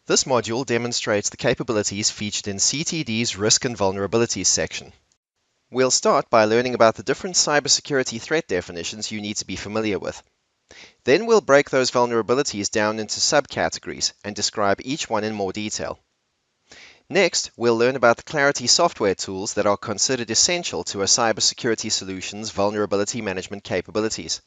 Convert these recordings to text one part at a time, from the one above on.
This module demonstrates the capabilities featured in CTD's Risk and Vulnerabilities section. We'll start by learning about the different cybersecurity threat definitions you need to be familiar with. Then we'll break those vulnerabilities down into subcategories and describe each one in more detail. Next, we'll learn about the Clarity software tools that are considered essential to a cybersecurity solution's vulnerability management capabilities.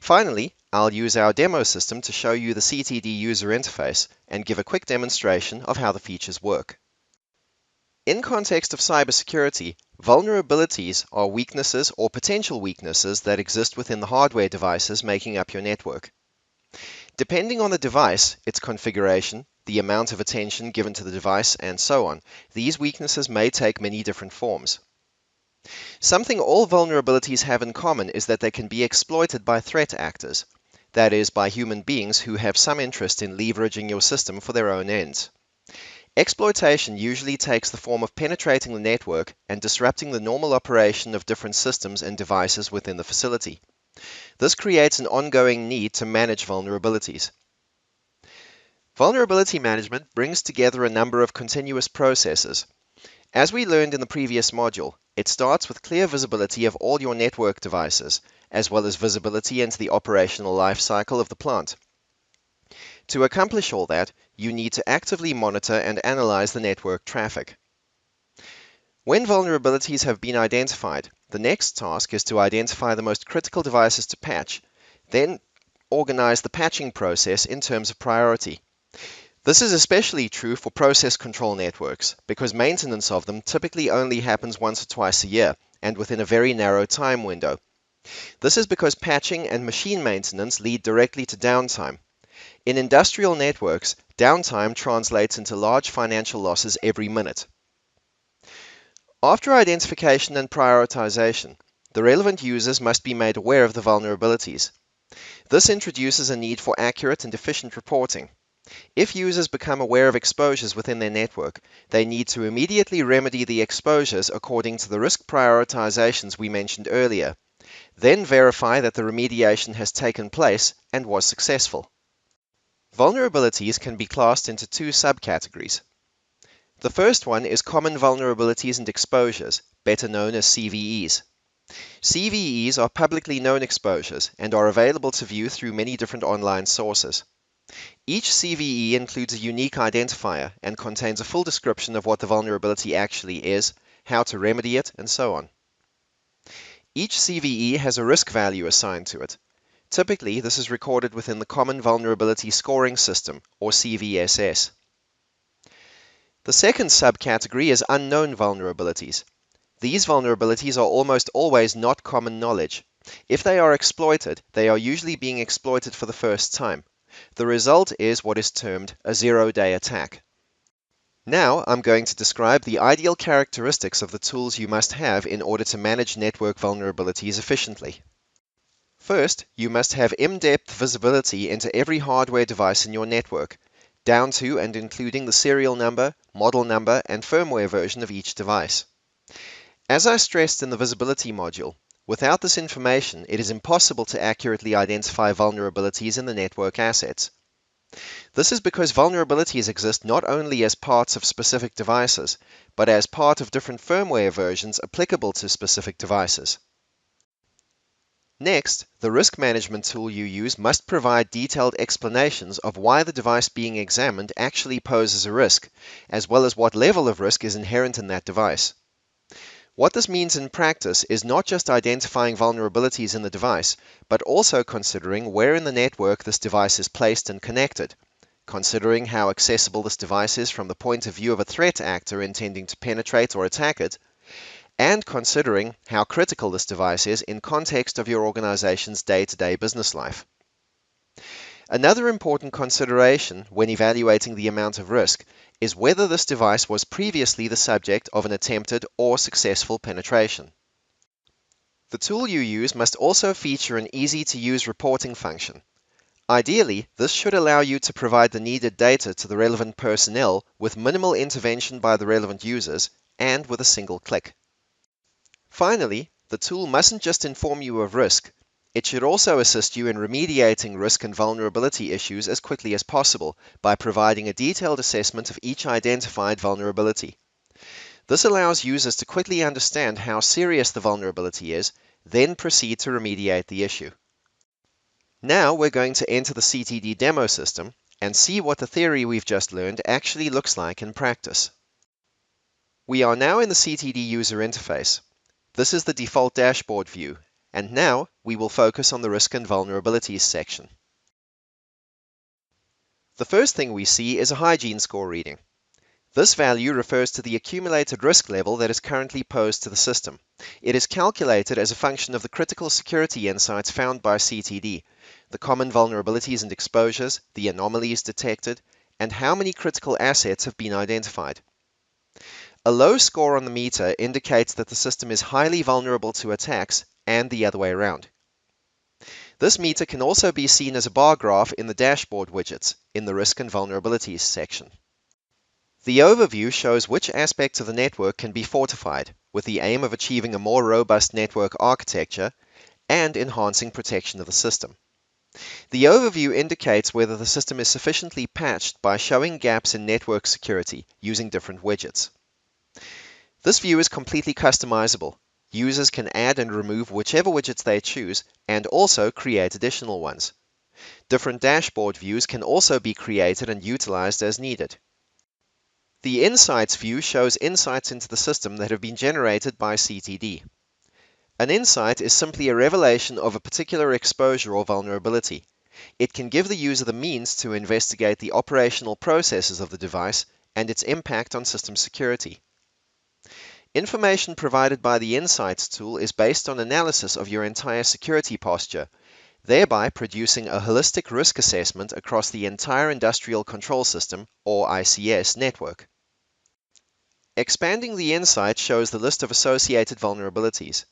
Finally, I'll use our demo system to show you the CTD user interface and give a quick demonstration of how the features work. In context of cybersecurity, vulnerabilities are weaknesses or potential weaknesses that exist within the hardware devices making up your network. Depending on the device, its configuration, the amount of attention given to the device, and so on, these weaknesses may take many different forms. Something all vulnerabilities have in common is that they can be exploited by threat actors, that is, by human beings who have some interest in leveraging your system for their own ends. Exploitation usually takes the form of penetrating the network and disrupting the normal operation of different systems and devices within the facility. This creates an ongoing need to manage vulnerabilities. Vulnerability management brings together a number of continuous processes. As we learned in the previous module, it starts with clear visibility of all your network devices, as well as visibility into the operational life cycle of the plant. To accomplish all that, you need to actively monitor and analyze the network traffic. When vulnerabilities have been identified, the next task is to identify the most critical devices to patch, then organize the patching process in terms of priority. This is especially true for process control networks, because maintenance of them typically only happens once or twice a year, and within a very narrow time window. This is because patching and machine maintenance lead directly to downtime. In industrial networks, downtime translates into large financial losses every minute. After identification and prioritization, the relevant users must be made aware of the vulnerabilities. This introduces a need for accurate and efficient reporting. If users become aware of exposures within their network, they need to immediately remedy the exposures according to the risk prioritizations we mentioned earlier. Then verify that the remediation has taken place and was successful. Vulnerabilities can be classed into two subcategories. The first one is common vulnerabilities and exposures, better known as CVEs. CVEs are publicly known exposures and are available to view through many different online sources. Each CVE includes a unique identifier and contains a full description of what the vulnerability actually is, how to remedy it, and so on. Each CVE has a risk value assigned to it. Typically, this is recorded within the Common Vulnerability Scoring System, or CVSS. The second subcategory is unknown vulnerabilities. These vulnerabilities are almost always not common knowledge. If they are exploited, they are usually being exploited for the first time. The result is what is termed a zero-day attack. Now I'm going to describe the ideal characteristics of the tools you must have in order to manage network vulnerabilities efficiently. First, you must have in-depth visibility into every hardware device in your network, down to and including the serial number, model number, and firmware version of each device. As I stressed in the visibility module, without this information, it is impossible to accurately identify vulnerabilities in the network assets. This is because vulnerabilities exist not only as parts of specific devices, but as part of different firmware versions applicable to specific devices. Next, the risk management tool you use must provide detailed explanations of why the device being examined actually poses a risk, as well as what level of risk is inherent in that device. What this means in practice is not just identifying vulnerabilities in the device, but also considering where in the network this device is placed and connected, considering how accessible this device is from the point of view of a threat actor intending to penetrate or attack it, and considering how critical this device is in context of your organization's day-to-day business life. Another important consideration when evaluating the amount of risk is whether this device was previously the subject of an attempted or successful penetration. The tool you use must also feature an easy-to-use reporting function. Ideally, this should allow you to provide the needed data to the relevant personnel with minimal intervention by the relevant users and with a single click. Finally, the tool mustn't just inform you of risk, It should also assist you in remediating risk and vulnerability issues as quickly as possible by providing a detailed assessment of each identified vulnerability. This allows users to quickly understand how serious the vulnerability is, then proceed to remediate the issue. Now we're going to enter the CTD demo system and see what the theory we've just learned actually looks like in practice. We are now in the CTD user interface. This is the default dashboard view, and now we will focus on the risk and vulnerabilities section. The first thing we see is a hygiene score reading. This value refers to the accumulated risk level that is currently posed to the system. It is calculated as a function of the critical security insights found by CTD, the common vulnerabilities and exposures, the anomalies detected, and how many critical assets have been identified. A low score on the meter indicates that the system is highly vulnerable to attacks, and the other way around. This meter can also be seen as a bar graph in the dashboard widgets in the Risk and Vulnerabilities section. The overview shows which aspects of the network can be fortified, with the aim of achieving a more robust network architecture and enhancing protection of the system. The overview indicates whether the system is sufficiently patched by showing gaps in network security using different widgets. This view is completely customizable. Users can add and remove whichever widgets they choose and also create additional ones. Different dashboard views can also be created and utilized as needed. The Insights view shows insights into the system that have been generated by CTD. An insight is simply a revelation of a particular exposure or vulnerability. It can give the user the means to investigate the operational processes of the device and its impact on system security. Information provided by the Insights tool is based on analysis of your entire security posture, thereby producing a holistic risk assessment across the entire industrial control system, or ICS, network. Expanding the insight shows the list of associated vulnerabilities.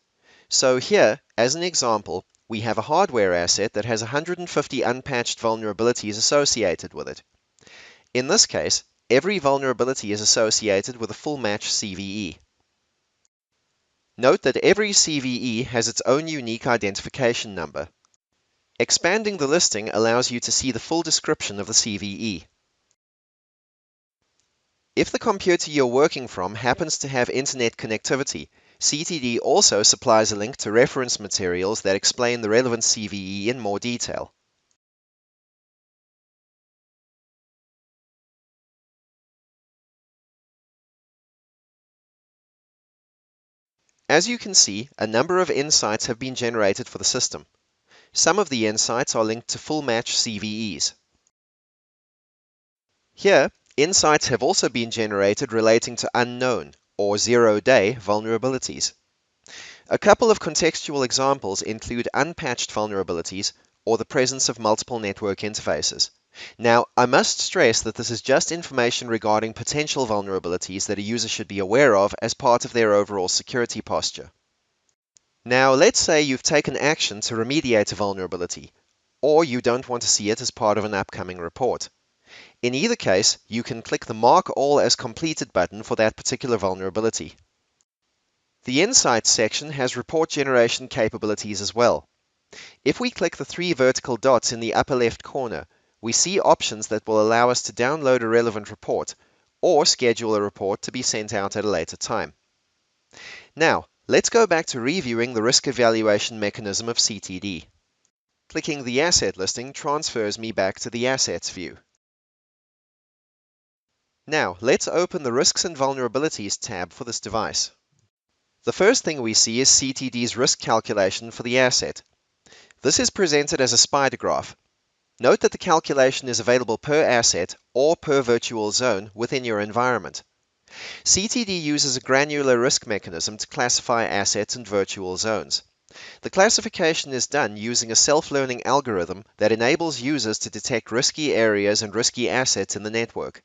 So here, as an example, we have a hardware asset that has 150 unpatched vulnerabilities associated with it. In this case, every vulnerability is associated with a full match CVE. Note that every CVE has its own unique identification number. Expanding the listing allows you to see the full description of the CVE. If the computer you're working from happens to have internet connectivity, CTD also supplies a link to reference materials that explain the relevant CVE in more detail. As you can see, a number of insights have been generated for the system. Some of the insights are linked to full match CVEs. Here, insights have also been generated relating to unknown, or zero-day, vulnerabilities. A couple of contextual examples include unpatched vulnerabilities or the presence of multiple network interfaces. Now, I must stress that this is just information regarding potential vulnerabilities that a user should be aware of as part of their overall security posture. Now, let's say you've taken action to remediate a vulnerability, or you don't want to see it as part of an upcoming report. In either case, you can click the Mark All as Completed button for that particular vulnerability. The Insights section has report generation capabilities as well. If we click the three vertical dots in the upper left corner, we see options that will allow us to download a relevant report or schedule a report to be sent out at a later time. Now, let's go back to reviewing the risk evaluation mechanism of CTD. Clicking the asset listing transfers me back to the Assets view. Now, let's open the Risks and Vulnerabilities tab for this device. The first thing we see is CTD's risk calculation for the asset. This is presented as a spider graph. Note that the calculation is available per asset or per virtual zone within your environment. CTD uses a granular risk mechanism to classify assets and virtual zones. The classification is done using a self-learning algorithm that enables users to detect risky areas and risky assets in the network.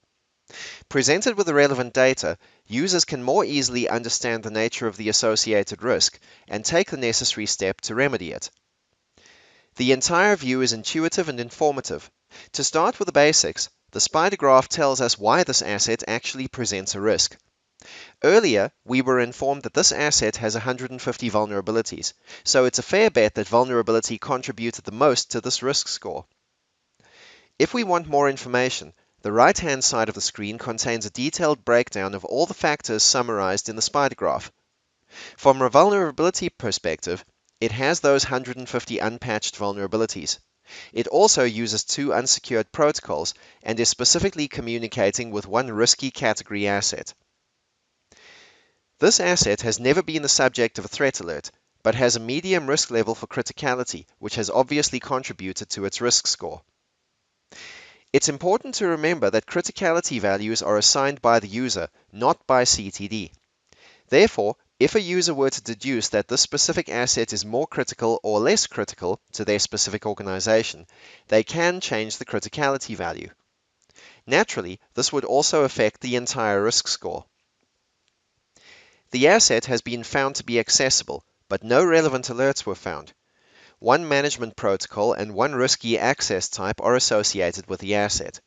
Presented with the relevant data, users can more easily understand the nature of the associated risk and take the necessary step to remedy it. The entire view is intuitive and informative. To start with the basics, the spider graph tells us why this asset actually presents a risk. Earlier, we were informed that this asset has 150 vulnerabilities, so it's a fair bet that vulnerability contributed the most to this risk score. If we want more information, the right-hand side of the screen contains a detailed breakdown of all the factors summarized in the spider graph. From a vulnerability perspective, it has those 150 unpatched vulnerabilities. It also uses 2 unsecured protocols and is specifically communicating with one risky category asset. This asset has never been the subject of a threat alert, but has a medium risk level for criticality, which has obviously contributed to its risk score. It's important to remember that criticality values are assigned by the user, not by CTD. Therefore, if a user were to deduce that this specific asset is more critical or less critical to their specific organization, they can change the criticality value. Naturally, this would also affect the entire risk score. The asset has been found to be accessible, but no relevant alerts were found. One management protocol and one risky access type are associated with the asset.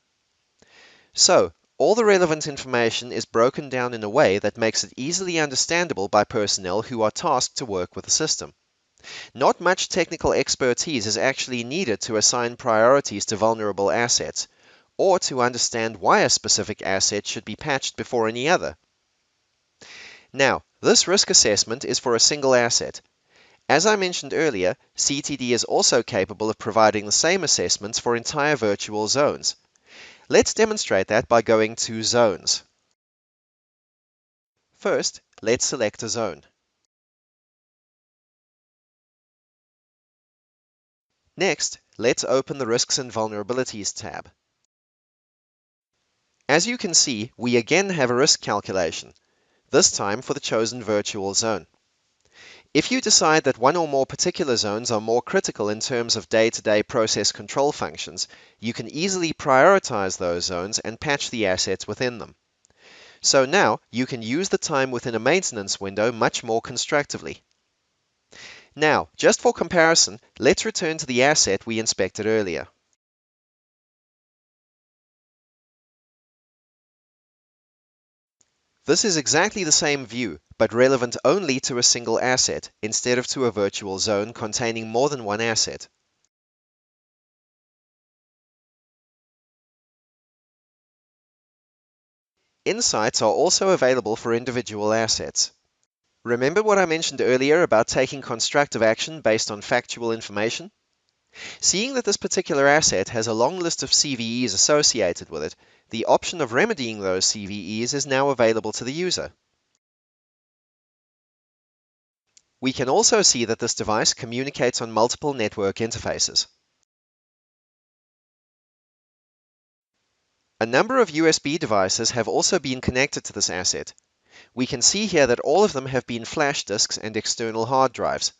So, all the relevant information is broken down in a way that makes it easily understandable by personnel who are tasked to work with the system. Not much technical expertise is actually needed to assign priorities to vulnerable assets, or to understand why a specific asset should be patched before any other. Now, this risk assessment is for a single asset. As I mentioned earlier, CTD is also capable of providing the same assessments for entire virtual zones. Let's demonstrate that by going to Zones. First, let's select a zone. Next, let's open the Risks and Vulnerabilities tab. As you can see, we again have a risk calculation, this time for the chosen virtual zone. If you decide that one or more particular zones are more critical in terms of day-to-day process control functions, you can easily prioritize those zones and patch the assets within them. So now you can use the time within a maintenance window much more constructively. Now, just for comparison, let's return to the asset we inspected earlier. This is exactly the same view, but relevant only to a single asset, instead of to a virtual zone containing more than one asset. Insights are also available for individual assets. Remember what I mentioned earlier about taking constructive action based on factual information? Seeing that this particular asset has a long list of CVEs associated with it, the option of remedying those CVEs is now available to the user. We can also see that this device communicates on multiple network interfaces. A number of USB devices have also been connected to this asset. We can see here that all of them have been flash disks and external hard drives.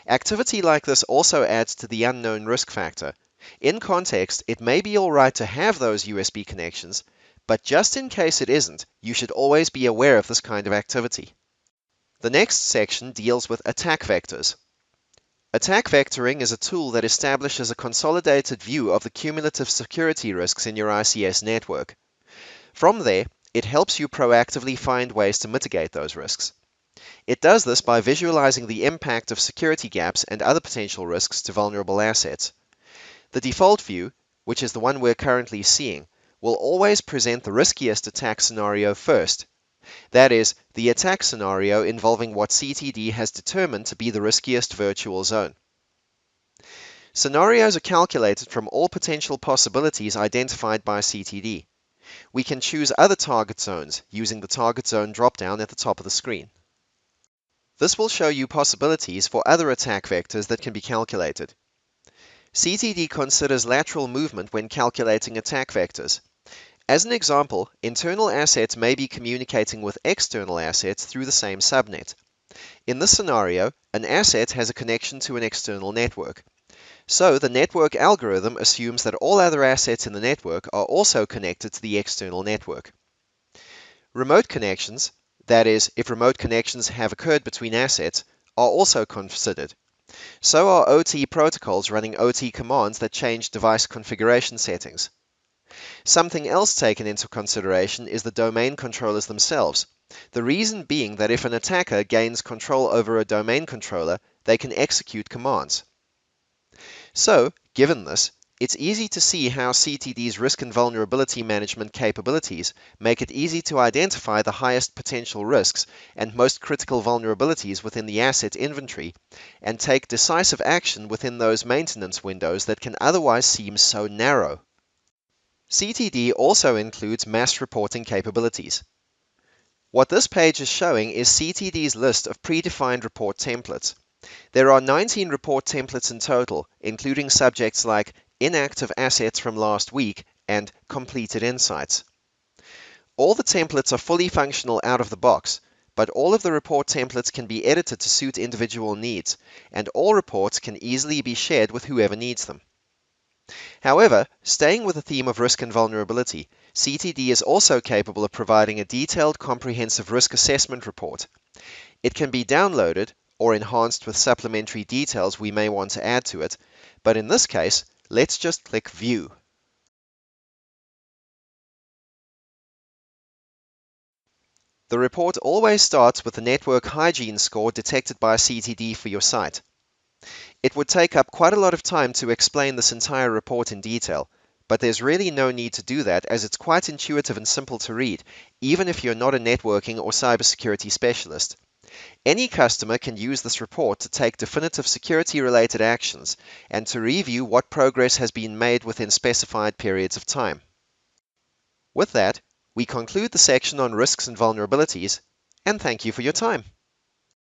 Activity like this also adds to the unknown risk factor. In context, it may be alright to have those USB connections, but just in case it isn't, you should always be aware of this kind of activity. The next section deals with attack vectors. Attack vectoring is a tool that establishes a consolidated view of the cumulative security risks in your ICS network. From there, it helps you proactively find ways to mitigate those risks. It does this by visualizing the impact of security gaps and other potential risks to vulnerable assets. The default view, which is the one we're currently seeing, will always present the riskiest attack scenario first. That is, the attack scenario involving what CTD has determined to be the riskiest virtual zone. Scenarios are calculated from all potential possibilities identified by CTD. We can choose other target zones using the target zone drop-down at the top of the screen. This will show you possibilities for other attack vectors that can be calculated. CTD considers lateral movement when calculating attack vectors. As an example, internal assets may be communicating with external assets through the same subnet. In this scenario, an asset has a connection to an external network. So the network algorithm assumes that all other assets in the network are also connected to the external network. Remote connections, that is, if remote connections have occurred between assets, are also considered. So are OT protocols running OT commands that change device configuration settings. Something else taken into consideration is the domain controllers themselves. The reason being that if an attacker gains control over a domain controller, they can execute commands. So, given this, it's easy to see how CTD's risk and vulnerability management capabilities make it easy to identify the highest potential risks and most critical vulnerabilities within the asset inventory, and take decisive action within those maintenance windows that can otherwise seem so narrow. CTD also includes mass reporting capabilities. What this page is showing is CTD's list of predefined report templates. There are 19 report templates in total, including subjects like inactive assets from last week and completed insights. All the templates are fully functional out of the box, but all of the report templates can be edited to suit individual needs, and all reports can easily be shared with whoever needs them. However, staying with the theme of risk and vulnerability, CTD is also capable of providing a detailed, comprehensive risk assessment report. It can be downloaded or enhanced with supplementary details we may want to add to it, but in this case, let's just click View. The report always starts with the network hygiene score detected by CTD for your site. It would take up quite a lot of time to explain this entire report in detail, but there's really no need to do that as it's quite intuitive and simple to read, even if you're not a networking or cybersecurity specialist. Any customer can use this report to take definitive security-related actions and to review what progress has been made within specified periods of time. With that, we conclude the section on risks and vulnerabilities, and thank you for your time.